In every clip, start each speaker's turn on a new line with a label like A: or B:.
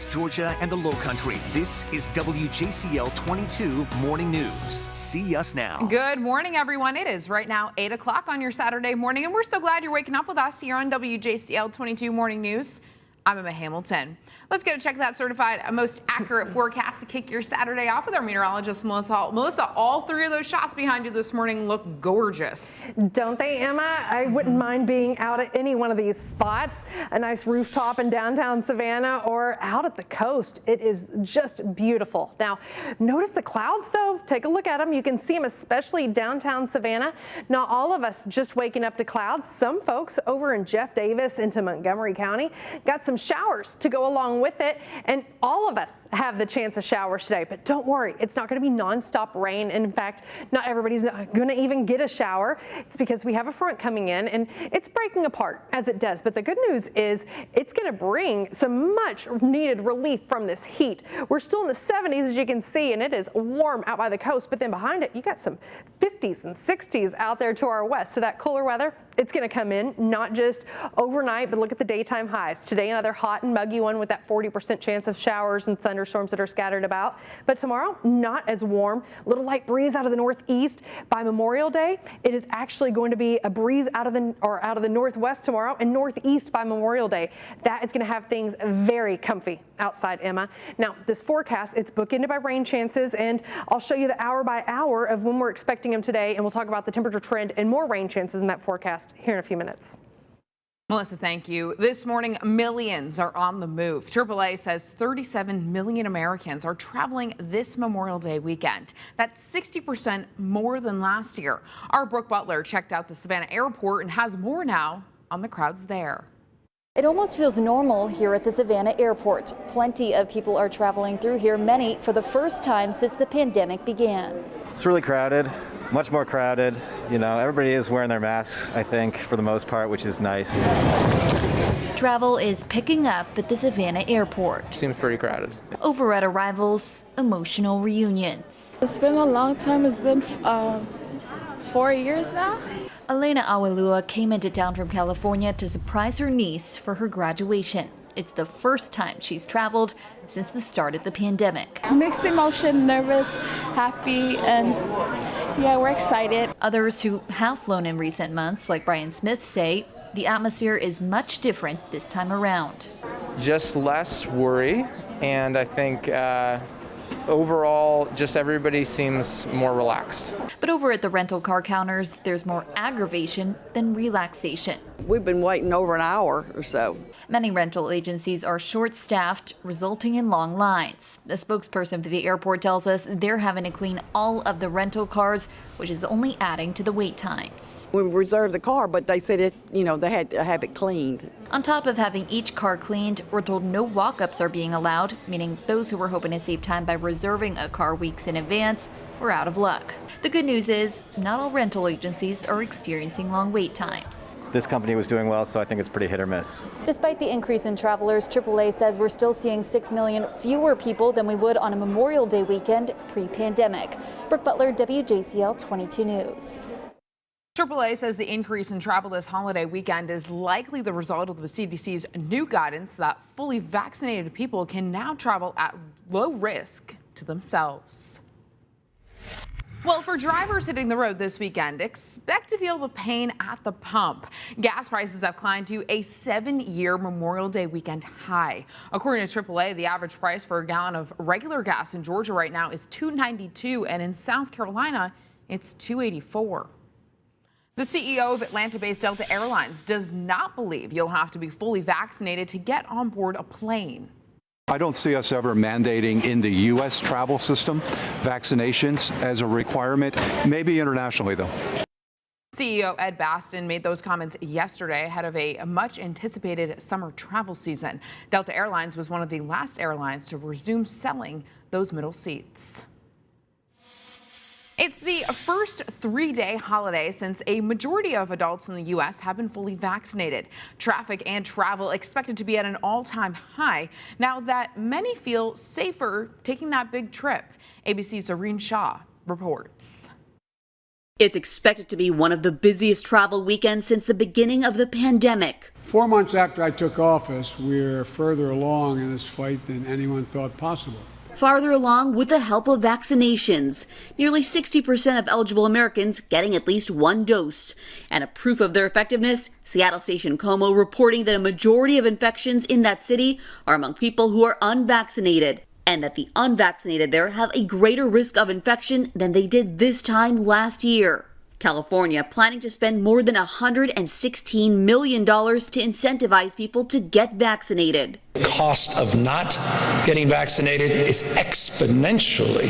A: Athens, Georgia, and the Lowcountry. This is WJCL 22 Morning News. See us now.
B: Good morning, everyone. It is right now 8 o'clock on your Saturday morning, and we're so glad you're waking up with us here on WJCL 22 Morning News. I'm Emma Hamilton. Let's get a check of that certified most accurate forecast to kick your Saturday off with our meteorologist, Melissa Hall. Melissa, all three of those shots behind you this morning look gorgeous.
C: Don't they, Emma? I wouldn't mind being out at any one of these spots. A nice rooftop in downtown Savannah or out at the coast. It is just beautiful. Now, notice the clouds, though. Take a look at them. You can see them, especially downtown Savannah. Not all of us just waking up to clouds. Some folks over in Jeff Davis into Montgomery County got some showers to go along with it, and all of us have the chance of showers today. But don't worry, it's not going to be nonstop rain. And in fact, not everybody's going to even get a shower. It's because we have a front coming in and it's breaking apart as it does. But the good news is it's going to bring some much needed relief from this heat. We're still in the 70s, as you can see, and it is warm out by the coast. But then behind it, you got some 50s and 60s out there to our west. So that cooler weather, it's going to come in not just overnight, but look at the daytime highs. Today, another hot and muggy one with that 40% chance of showers and thunderstorms that are scattered about. But tomorrow, not as warm. A little light breeze out of the northeast. By Memorial Day, it is actually going to be a breeze out of the northwest tomorrow and northeast by Memorial Day. That is going to have things very comfy outside, Emma. Now, this forecast, it's bookended by rain chances, and I'll show you the hour by hour of when we're expecting them today, and we'll talk about the temperature trend and more rain chances in that forecast here in a few minutes.
B: Melissa, thank you. This morning, millions are on the move. AAA says 37 million Americans are traveling this Memorial Day weekend. That's 60% more than last year. Our Brooke Butler checked out the Savannah airport and has more now on the crowds there.
D: It almost feels normal here at the Savannah airport. Plenty of people are traveling through here, many for the first time since the pandemic began.
E: It's really crowded, much more crowded. You know, everybody is wearing their masks, I think, for the most part, which is nice.
D: Travel is picking up at the Savannah airport.
F: Seems pretty crowded.
D: Over at arrivals, emotional reunions.
G: It's been a long time. It's been 4 years now.
D: Elena Awilua came into town from California to surprise her niece for her graduation. It's the first time she's traveled since the start of the pandemic.
G: Mixed emotion, nervous, happy, and yeah, we're excited.
D: Others who have flown in recent months, like Brian Smith, say the atmosphere is much different this time around.
F: Just less worry, and I think overall, just everybody seems more relaxed.
D: But over at the rental car counters, there's more aggravation than relaxation.
H: We've been waiting over an hour or so.
D: Many rental agencies are short-staffed, resulting in long lines. A spokesperson for the airport tells us they're having to clean all of the rental cars, which is only adding to the wait times.
H: We reserved the car, but they said they had to have it cleaned.
D: On top of having each car cleaned, we're told no walk-ups are being allowed, meaning those who were hoping to save time by reserving a car weeks in advance were out of luck. The good news is not all rental agencies are experiencing long wait times.
E: This company was doing well, so I think it's pretty hit or miss.
D: Despite the increase in travelers, AAA says we're still seeing 6 million fewer people than we would on a Memorial Day weekend pre-pandemic. Brooke Butler, WJCL 22 News.
B: AAA says the increase in travel this holiday weekend is likely the result of the CDC's new guidance that fully vaccinated people can now travel at low risk to themselves. Well, for drivers hitting the road this weekend, expect to feel the pain at the pump. Gas prices have climbed to a 7-year Memorial Day weekend high. According to AAA, the average price for a gallon of regular gas in Georgia right now is $2.92, and in South Carolina, it's $2.84. The CEO of Atlanta-based Delta Airlines does not believe you'll have to be fully vaccinated to get on board a plane.
I: I don't see us ever mandating in the U.S. travel system vaccinations as a requirement, maybe internationally, though.
B: CEO Ed Bastian made those comments yesterday ahead of a much anticipated summer travel season. Delta Airlines was one of the last airlines to resume selling those middle seats. It's the first 3-day holiday since a majority of adults in the U.S. have been fully vaccinated. Traffic and travel expected to be at an all-time high now that many feel safer taking that big trip. ABC's Zareen Shah reports.
J: It's expected to be one of the busiest travel weekends since the beginning of the pandemic. 4 months after I took office, we're further along in this fight than anyone thought possible.
K: Farther along with the help of vaccinations. Nearly 60% of eligible Americans getting at least one dose. And a proof of their effectiveness, Seattle station KOMO reporting that a majority of infections in that city are among people who are unvaccinated, and that the unvaccinated there have a greater risk of infection than they did this time last year. California planning to spend more than $116 million to incentivize people to get vaccinated.
L: The cost of not getting vaccinated is exponentially,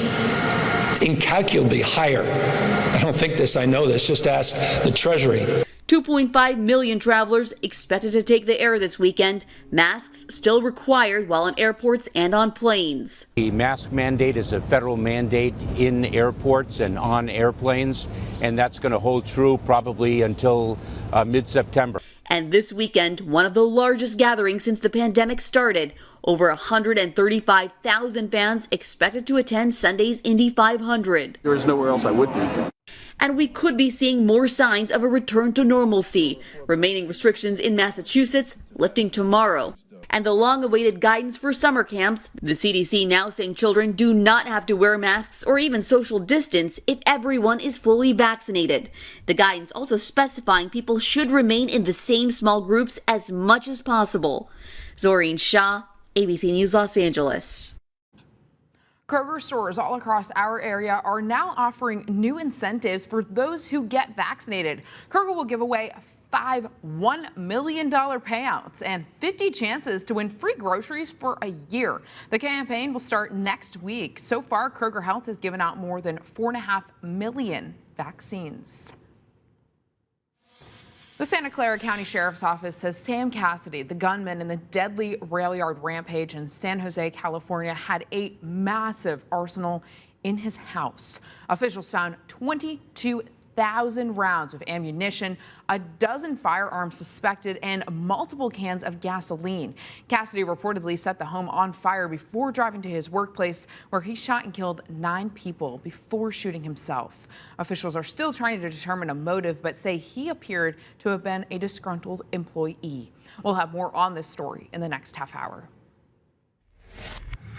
L: incalculably higher. I don't think this, I know this, just ask the Treasury.
K: 2.5 million travelers expected to take the air this weekend. Masks still required while in airports and on planes.
M: The mask mandate is a federal mandate in airports and on airplanes, and that's going to hold true probably until mid-September.
K: And this weekend, one of the largest gatherings since the pandemic started. Over 135,000 fans expected to attend Sunday's Indy 500.
N: There is nowhere else I would be.
K: And we could be seeing more signs of a return to normalcy. Remaining restrictions in Massachusetts lifting tomorrow. And the long-awaited guidance for summer camps, the CDC now saying children do not have to wear masks or even social distance if everyone is fully vaccinated. The guidance also specifying people should remain in the same small groups as much as possible. Zoreen Shah, ABC News, Los Angeles.
B: Kroger stores all across our area are now offering new incentives for those who get vaccinated. Kroger will give away 5 $1 million payouts and 50 chances to win free groceries for a year. The campaign will start next week. So far, Kroger Health has given out more than 4.5 million vaccines. The Santa Clara County Sheriff's Office says Sam Cassidy, the gunman in the deadly rail yard rampage in San Jose, California, had a massive arsenal in his house. Officials found 22,000 rounds of ammunition, a dozen firearms suspected, and multiple cans of gasoline. Cassidy reportedly set the home on fire before driving to his workplace, where he shot and killed 9 people before shooting himself. Officials are still trying to determine a motive, but say he appeared to have been a disgruntled employee. We'll have more on this story in the next half hour.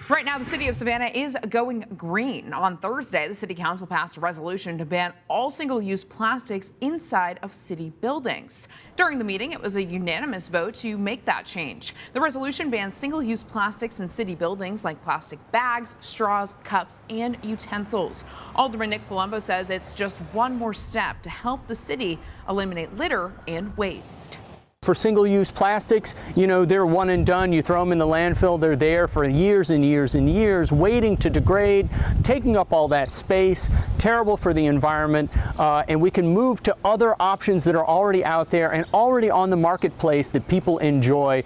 B: Right now, the city of Savannah is going green. On Thursday, the city council passed a resolution to ban all single-use plastics inside of city buildings. During the meeting, it was a unanimous vote to make that change. The resolution bans single-use plastics in city buildings like plastic bags, straws, cups, and utensils. Alderman Nick Palumbo says it's just one more step to help the city eliminate litter and waste.
O: For single-use plastics, you know, they're one and done. You throw them in the landfill, they're there for years and years and years, waiting to degrade, taking up all that space, terrible for the environment, and we can move to other options that are already out there and already on the marketplace that people enjoy.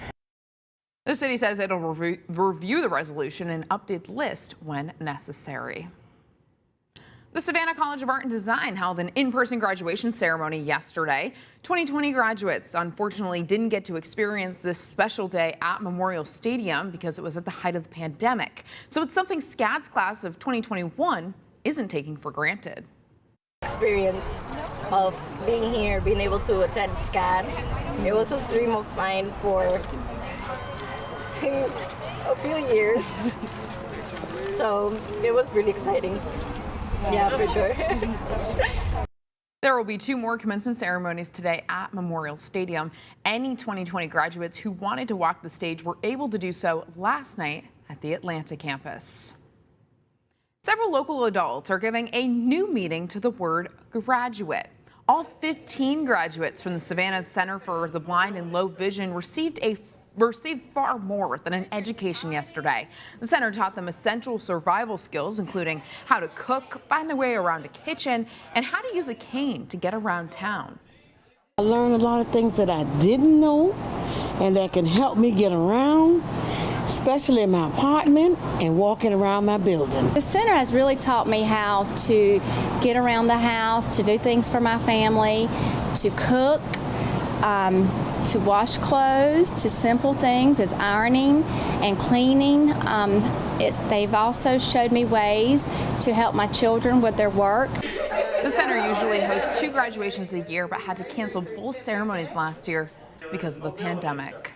B: The city says it'll review the resolution and update the list when necessary. The Savannah College of Art and Design held an in-person graduation ceremony yesterday. 2020 graduates unfortunately didn't get to experience this special day at Memorial Stadium because it was at the height of the pandemic. So it's something SCAD's class of 2021 isn't taking for granted.
P: Experience of being here, being able to attend SCAD. It was a dream of mine for a few years. So it was really exciting. Yeah, for sure.
B: There will be 2 more commencement ceremonies today at Memorial Stadium. Any 2020 graduates who wanted to walk the stage were able to do so last night at the Atlanta campus. Several local adults are giving a new meaning to the word graduate. All 15 graduates from the Savannah Center for the Blind and Low Vision received far more than an education yesterday. The center taught them essential survival skills, including how to cook, find their way around a kitchen, and how to use a cane to get around town.
Q: I learned a lot of things that I didn't know and that can help me get around, especially in my apartment and walking around my building.
R: The center has really taught me how to get around the house, to do things for my family, to cook, to wash clothes, to simple things as ironing and cleaning. They've also showed me ways to help my children with their work.
B: The center usually hosts 2 graduations a year, but had to cancel both ceremonies last year because of the pandemic.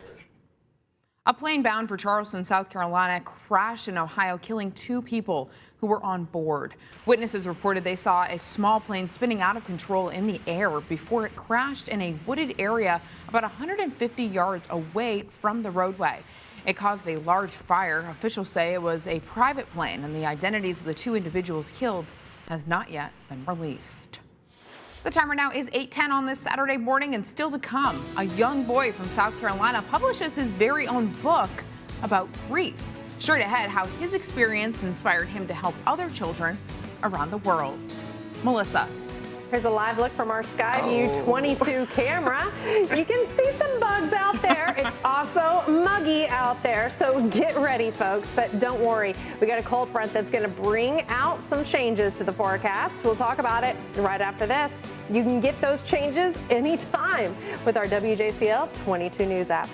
B: A plane bound for Charleston, South Carolina crashed in Ohio, killing 2 people who were on board. Witnesses reported they saw a small plane spinning out of control in the air before it crashed in a wooded area about 150 yards away from the roadway. It caused a large fire. Officials say it was a private plane, and the identities of the 2 individuals killed has not yet been released. The timer now is 8:10 on this Saturday morning, and still to come, a young boy from South Carolina publishes his very own book about grief. Straight ahead, how his experience inspired him to help other children around the world. Melissa.
C: Here's a live look from our Skyview 22 camera. You can see some bugs out there. It's also muggy out there, so get ready, folks. But don't worry, we got a cold front that's going to bring out some changes to the forecast. We'll talk about it right after this. You can get those changes anytime with our WJCL 22 News app.